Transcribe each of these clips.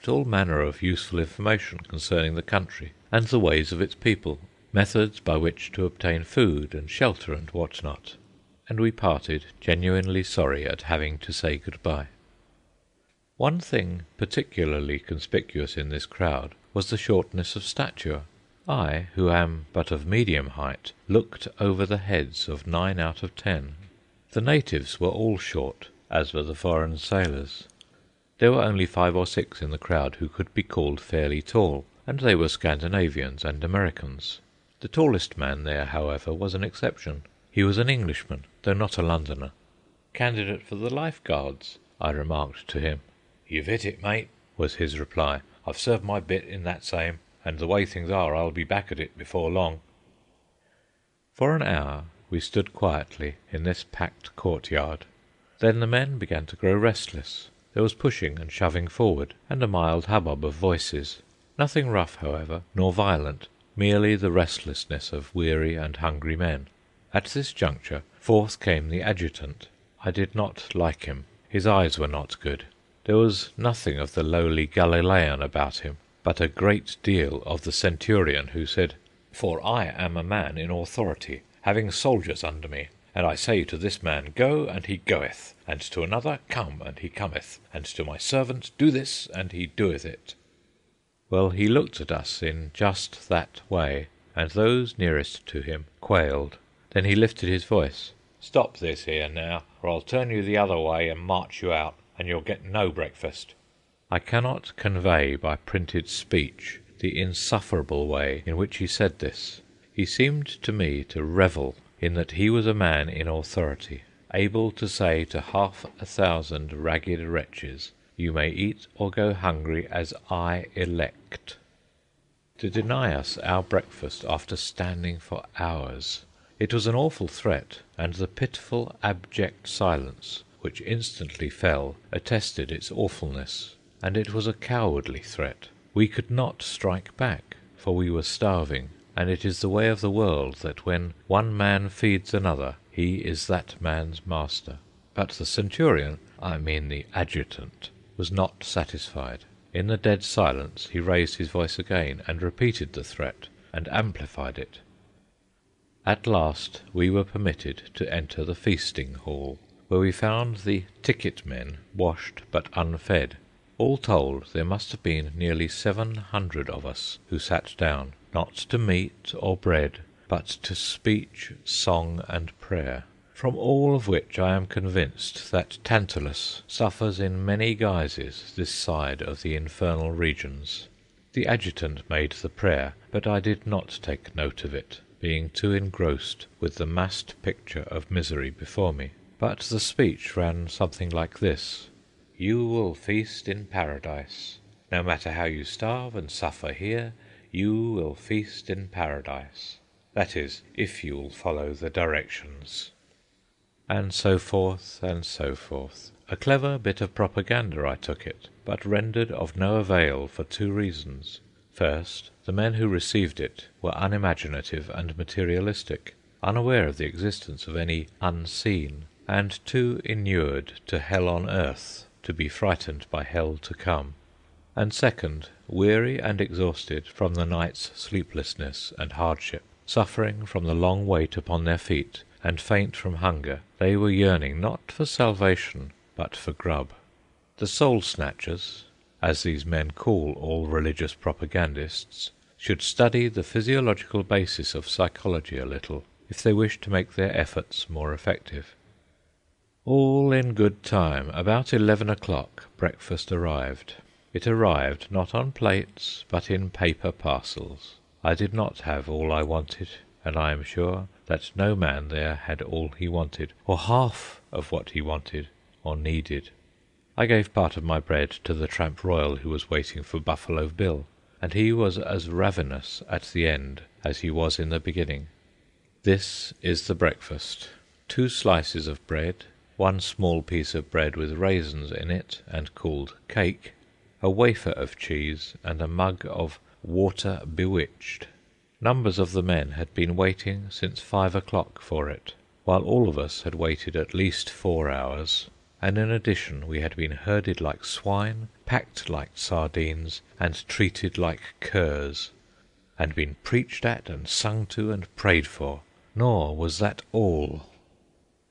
received all manner of useful information concerning the country and the ways of its people, methods by which to obtain food and shelter and what not, and we parted genuinely sorry at having to say good-bye. One thing particularly conspicuous in this crowd was the shortness of stature. I, who am but of medium height, looked over the heads of 9 out of 10. The natives were all short, as were the foreign sailors. There were only 5 or 6 in the crowd who could be called fairly tall, and they were Scandinavians and Americans. The tallest man there, however, was an exception. He was an Englishman, though not a Londoner. "Candidate for the Life Guards," I remarked to him. "You've hit it, mate," was his reply. "I've served my bit in that same, and the way things are, I'll be back at it before long." For an hour we stood quietly in this packed courtyard. Then the men began to grow restless. There was pushing and shoving forward, and a mild hubbub of voices. Nothing rough, however, nor violent, merely the restlessness of weary and hungry men. At this juncture forth came the adjutant. I did not like him. His eyes were not good. There was nothing of the lowly Galilean about him, but a great deal of the centurion who said, "For I am a man in authority, having soldiers under me, and I say to this man, Go, and he goeth, and to another, Come, and he cometh, and to my servant, Do this, and he doeth it." Well, he looked at us in just that way, and those nearest to him quailed. Then he lifted his voice. "Stop this here now, or I'll turn you the other way and march you out, and you'll get no breakfast." I cannot convey by printed speech the insufferable way in which he said this. He seemed to me to revel in that he was a man in authority, able to say to 500 ragged wretches, "You may eat or go hungry as I elect." To deny us our breakfast after standing for hours! It was an awful threat, and the pitiful, abject silence which instantly fell attested its awfulness. And it was a cowardly threat. We could not strike back, for we were starving, and it is the way of the world that when one man feeds another, he is that man's master. But the centurion, I mean the adjutant, was not satisfied. In the dead silence he raised his voice again, and repeated the threat, and amplified it. At last we were permitted to enter the feasting hall, where we found the ticket men washed but unfed. All told, there must have been nearly 700 of us who sat down, not to meat or bread, but to speech, song, and prayer. From all of which I am convinced that Tantalus suffers in many guises this side of the infernal regions. The adjutant made the prayer, but I did not take note of it, being too engrossed with the massed picture of misery before me. But the speech ran something like this: "You will feast in paradise. No matter how you starve and suffer here, you will feast in paradise. That is, if you will follow the directions." And so forth, and so forth. A clever bit of propaganda, I took it, but rendered of no avail for 2 reasons. First, the men who received it were unimaginative and materialistic, unaware of the existence of any unseen, and too inured to hell on earth to be frightened by hell to come. And second, weary and exhausted from the night's sleeplessness and hardship, suffering from the long weight upon their feet, and faint from hunger, they were yearning not for salvation, but for grub. The soul-snatchers, as these men call all religious propagandists, should study the physiological basis of psychology a little, if they wish to make their efforts more effective. All in good time. About 11 o'clock breakfast arrived. It arrived not on plates, but in paper parcels. I did not have all I wanted, and I am sure that no man there had all he wanted, or half of what he wanted or needed. I gave part of my bread to the tramp royal who was waiting for Buffalo Bill, and he was as ravenous at the end as he was in the beginning. This is the breakfast: 2 slices of bread, 1 small piece of bread with raisins in it and called cake, a wafer of cheese, and a mug of water bewitched. Numbers of the men had been waiting since 5 o'clock for it, while all of us had waited at least 4 hours. and in addition we had been herded like swine, packed like sardines, and treated like curs, and been preached at and sung to and prayed for. Nor was that all.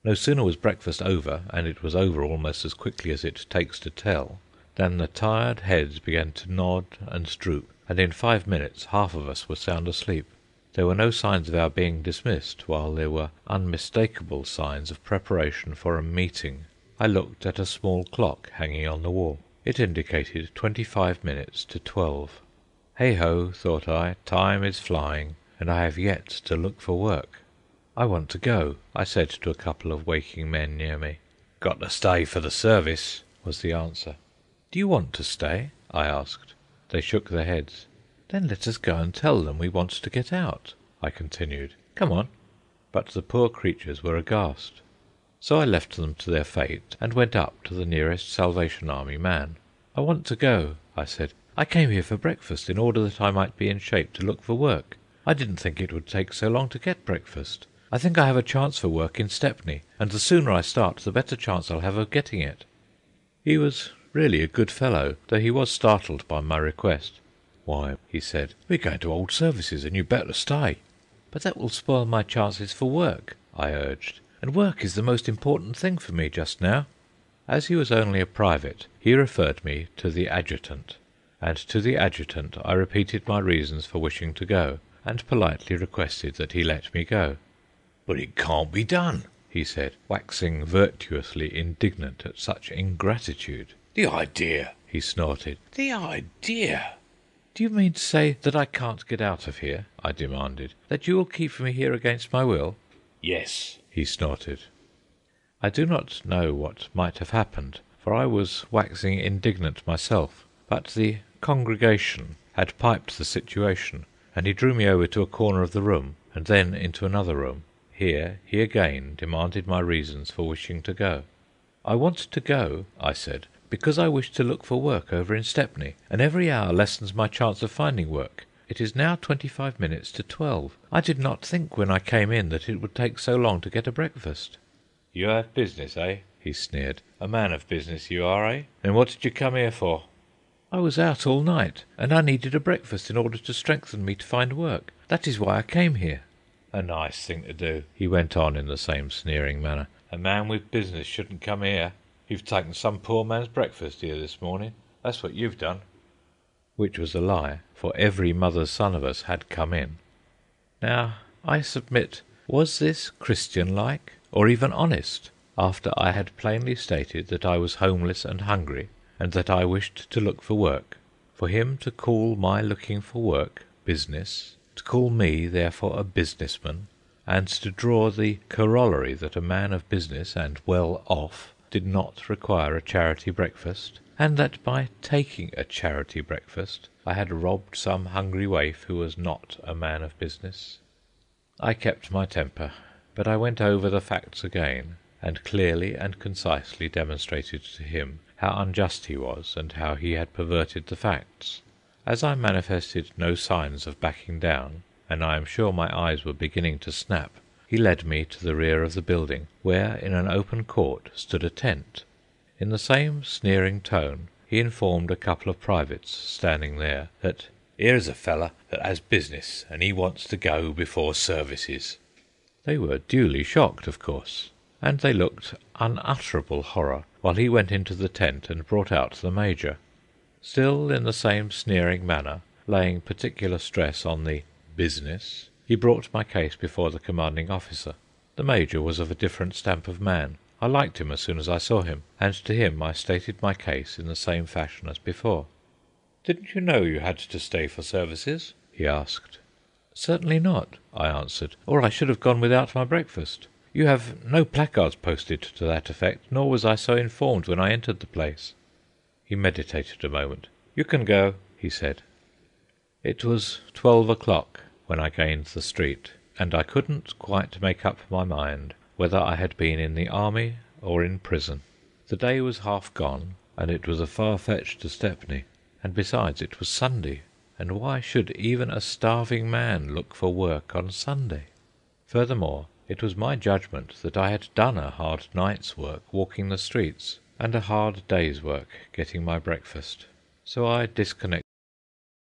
No sooner was breakfast over, and it was over almost as quickly as it takes to tell, than the tired heads began to nod and droop, and in 5 minutes half of us were sound asleep. There were no signs of our being dismissed, while there were unmistakable signs of preparation for a meeting. I looked at a small clock hanging on the wall. It indicated 25 minutes to 12. Hey-ho, thought I, time is flying, and I have yet to look for work. I want to go, I said to a couple of waking men near me. Got to stay for the service, was the answer. Do you want to stay? I asked. They shook their heads. Then let us go and tell them we want to get out, I continued. Come on. But the poor creatures were aghast. So I left them to their fate and went up to the nearest Salvation Army man. I want to go, I said. I came here for breakfast in order that I might be in shape to look for work. I didn't think it would take so long to get breakfast. I think I have a chance for work in Stepney, and the sooner I start, the better chance I'll have of getting it. He was really a good fellow, though he was startled by my request. Why, he said, we're going to old services, and you'd better stay. But that will spoil my chances for work, I urged, and work is the most important thing for me just now. As he was only a private, he referred me to the adjutant, and to the adjutant I repeated my reasons for wishing to go, and politely requested that he let me go. But it can't be done, he said, waxing virtuously indignant at such ingratitude. The idea, he snorted. The idea! Do you mean to say that I can't get out of here? I demanded. That you will keep me here against my will? Yes, he snorted. I do not know what might have happened, for I was waxing indignant myself, but the congregation had piped the situation, and he drew me over to a corner of the room, and then into another room. Here he again demanded my reasons for wishing to go. I want to go, I said, because I wish to look for work over in Stepney, and every hour lessens my chance of finding work. It is now 25 minutes to 12. I did not think when I came in that it would take so long to get a breakfast. You have business, eh? He sneered. A man of business you are, eh? Then what did you come here for? I was out all night, and I needed a breakfast in order to strengthen me to find work. That is why I came here. A nice thing to do, he went on in the same sneering manner. A man with business shouldn't come here. You've taken some poor man's breakfast here this morning. That's what you've done. Which was a lie, for every mother's son of us had come in. Now, I submit, was this Christian-like, or even honest, after I had plainly stated that I was homeless and hungry, and that I wished to look for work, for him to call my looking for work business, to call me, therefore, a businessman, and to draw the corollary that a man of business and well off did not require a charity breakfast, and that by taking a charity breakfast I had robbed some hungry waif who was not a man of business. I kept my temper, but I went over the facts again, and clearly and concisely demonstrated to him how unjust he was, and how he had perverted the facts. As I manifested no signs of backing down, and I am sure my eyes were beginning to snap, he led me to the rear of the building, where in an open court stood a tent. In the same sneering tone he informed a couple of privates standing there that "Here's a feller that has business, and he wants to go before services." They were duly shocked, of course, and they looked unutterable horror while he went into the tent and brought out the Major. Still in the same sneering manner, laying particular stress on the business, he brought my case before the commanding officer. The Major was of a different stamp of man. I liked him as soon as I saw him, and to him I stated my case in the same fashion as before. "Didn't you know you had to stay for services?" he asked. "Certainly not," I answered, "or I should have gone without my breakfast. You have no placards posted to that effect, nor was I so informed when I entered the place." He meditated a moment. "You can go," he said. It was 12 o'clock when I gained the street, and I couldn't quite make up my mind whether I had been in the army or in prison. The day was half gone, and it was a far fetch to Stepney, and besides it was Sunday, and why should even a starving man look for work on Sunday? Furthermore, It was my judgment that I had done a hard night's work walking the streets, and a hard day's work getting my breakfast. So I disconnected